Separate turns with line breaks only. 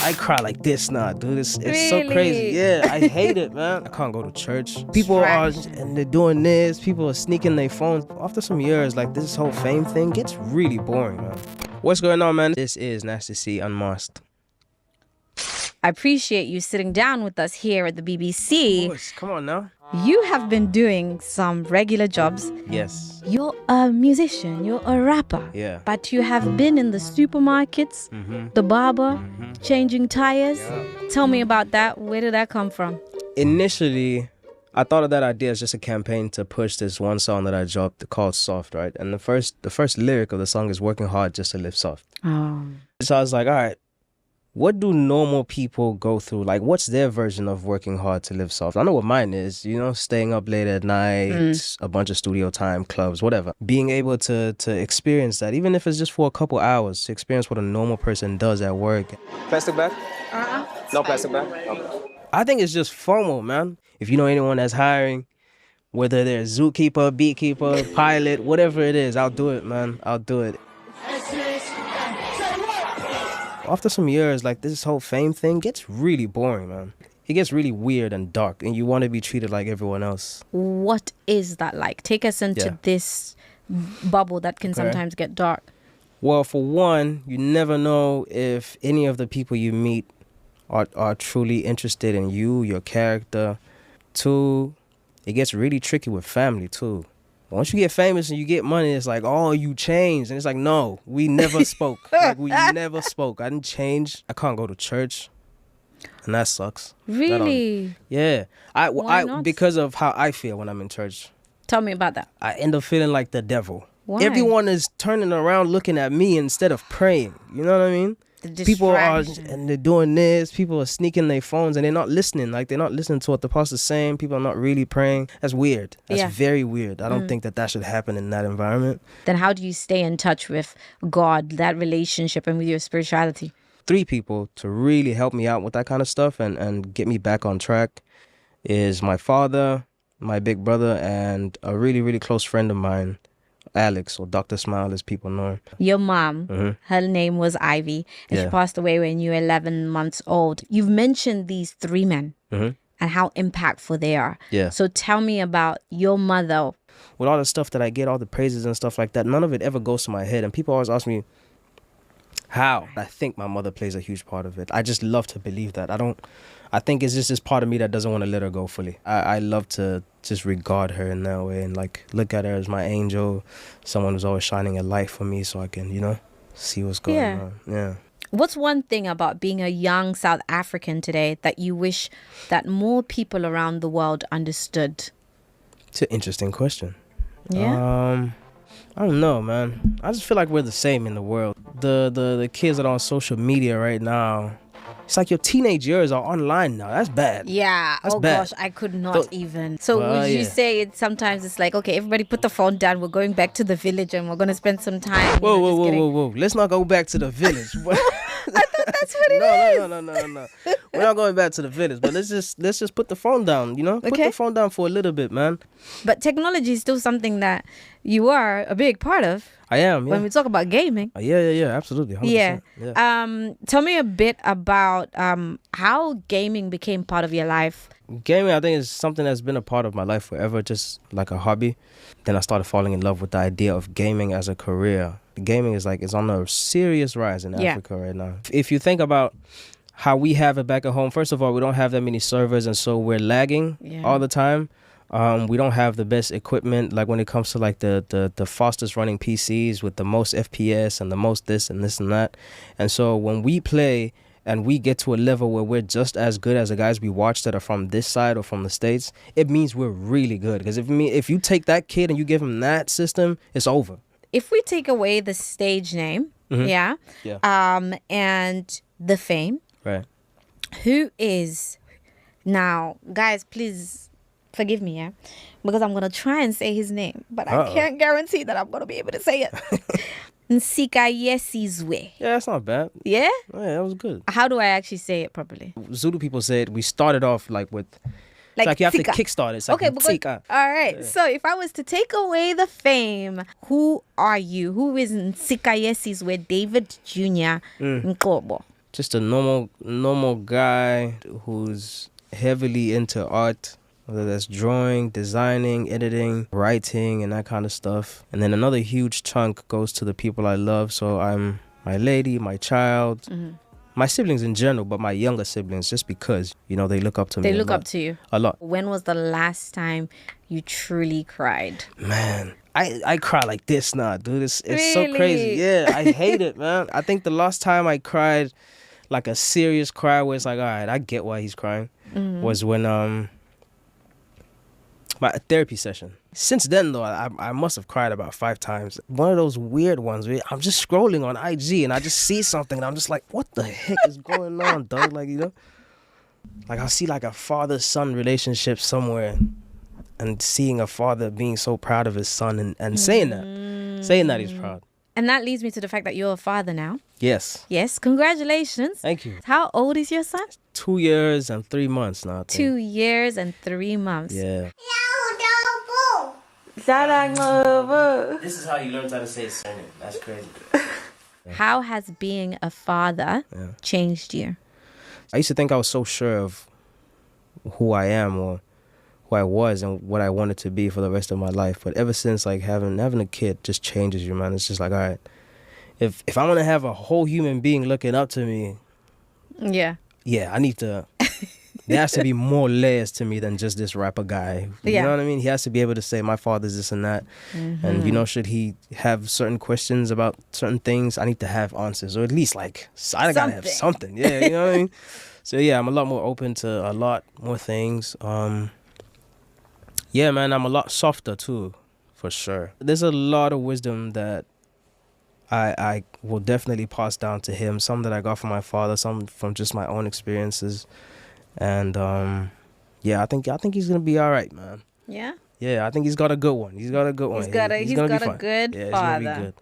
I cry like this now, dude. It's so crazy.
Really?
Yeah, I hate it, man. I can't go to church. People are, and they're doing this. People are sneaking their phones. After some years, like this whole fame thing gets really boring, man. What's going on, man? This is Nasty C Unmasked.
I appreciate you sitting down with us here at the BBC.
Of course, come on now.
You have been doing some regular jobs.
Yes.
You're a musician, you're a rapper.
Yeah.
But you have been in the supermarkets, the barber, changing tires.
Yeah.
Tell me about that. Where did that come from?
Initially, I thought of that idea as just a campaign to push this one song that I dropped called Soft, right? And the first lyric of the song is working hard just to live soft.
Oh.
So I was like, all right, what do normal people go through? Like, what's their version of working hard to live soft? I know what mine is, staying up late at night, a bunch of studio time, clubs, whatever. Being able to experience that, even if it's just for a couple hours, to experience what a normal person does at work. Plastic bag? No plastic bag? Okay. I think it's just FOMO, man. If you know anyone that's hiring, whether they're zookeeper, beekeeper, pilot, whatever it is, I'll do it, man. I'll do it. After some years, like this whole fame thing gets really boring, man. It gets really weird and dark, and you want to be treated like everyone else.
What is that like? Take us into this bubble that can sometimes get dark.
Well, for one, you never know if any of the people you meet are truly interested in you, your character. Two, it gets really tricky with family, too. Once you get famous and you get money, it's like, oh, you changed. And it's like, no, we never spoke. We never spoke. I didn't change. I can't go to church. And that sucks.
Really?
Yeah.
Why not?
Because of how I feel when I'm in church.
Tell me about that.
I end up feeling like the devil.
Why?
Everyone is turning around looking at me instead of praying. You know what I mean? People are, and they're doing this. People are sneaking their phones and they're not listening. Like, they're not listening to what the pastor's saying. People are not really praying. That's weird. That's very weird. I don't think that should happen in that environment.
Then how do you stay in touch with God, that relationship, and with your spirituality?
3 people to really help me out with that kind of stuff and get me back on track is my father, my big brother, and a really, really close friend of mine, Alex, or Dr. Smile as people know her.
Your mom, her name was Ivy, and she passed away when you were 11 months old. You've mentioned these 3 men and how impactful they are.
Yeah.
So tell me about your mother.
With all the stuff that I get, all the praises and stuff like that, none of it ever goes to my head. And people always ask me, how? I think my mother plays a huge part of it. I just love to believe that. I think it's just this part of me that doesn't want to let her go fully. I love to just regard her in that way and like look at her as my angel, someone who's always shining a light for me so I can, see what's going on. Yeah.
What's one thing about being a young South African today that you wish that more people around the world understood?
It's an interesting question.
Yeah.
I don't know, man. I just feel like we're the same in the world. The kids that are on social media right now, it's like your teenage years are online now. That's bad.
Yeah.
That's bad.
Gosh, I could not even. So would you say sometimes it's like, okay, everybody put the phone down. We're going back to the village and we're going to spend some time.
Whoa. Let's not go back to the village.
I thought that's what it is.
No. We're not going back to the village, but let's just put the phone down, Put the phone down for a little bit, man.
But technology is still something that you are a big part of.
I am, yeah.
When we talk about gaming.
Yeah, absolutely. 100%.
Yeah. Tell me a bit about how gaming became part of your life.
Gaming, I think, is something that's been a part of my life forever, just like a hobby. Then I started falling in love with the idea of gaming as a career. Gaming is it's on a serious rise in Africa right now. If you think about how we have it back at home, first of all, we don't have that many servers, and so we're lagging all the time. We don't have the best equipment, like when it comes to like the fastest running PCs with the most FPS and the most this and that. And so when we play and we get to a level where we're just as good as the guys we watch that are from this side or from the States, it means we're really good. Because if you take that kid and you give him that system, it's over.
If we take away the stage name, and the fame,
right?
Who is now, guys? Please forgive me, because I'm gonna try and say his name, but I can't guarantee that I'm gonna be able to say it. Nsikayesizwe.
Yeah, that's not bad.
Yeah?
Oh, yeah, that was good.
How do I actually say it properly?
Zulu people said we started off with like you have to kickstart it. It's like
all right. Yeah. So if I was to take away the fame, who are you? Who is Nsikayesizwe David Jr. Nkobo?
just a normal guy who's heavily into art, whether that's drawing, designing, editing, writing, and that kind of stuff. And then another huge chunk goes to the people I love. So I'm my lady, my child, my siblings in general, but my younger siblings, just because, you know, they look up to me.
They look up to you
a lot.
When was the last time you truly cried?
Man, I cry like this now, dude. It's
Really?
so crazy. Yeah, I hate it, man. I think the last time I cried, like a serious cry where it's like, all right, I get why he's crying, was when my therapy session. Since then, though, I must have cried about 5 times. One of those weird ones where I'm just scrolling on IG and I just see something and I'm just like, what the heck is going on, dog? Like, you know? Like, I see like a father-son relationship somewhere and seeing a father being so proud of his son and saying that he's proud.
And that leads me to the fact that you're a father now.
Yes.
Yes, congratulations.
Thank you.
How old is your son?
2 years and 3 months now.
2 years and 3 months.
Yeah. This is how you learn how to say his surname. That's crazy.
How has being a father changed you?
I used to think I was so sure of who I am or who I was and what I wanted to be for the rest of my life. But ever since, like, having a kid just changes you, man. It's just like, all right, if I want to have a whole human being looking up to me, I need to... There has to be more layers to me than just this rapper guy. You know what I mean? He has to be able to say, my father's this and that. And, you know, should he have certain questions about certain things, I need to have answers. Or at least, like, I gotta have something. Yeah, you know what I mean? So, yeah, I'm a lot more open to a lot more things. Yeah, man, I'm a lot softer, too, for sure. There's a lot of wisdom that I will definitely pass down to him. Some that I got from my father, some from just my own experiences. And I think he's gonna be all right, man.
Yeah.
Yeah, I think he's got a good one. He's got a good
good father.
Yeah, he's gonna be good.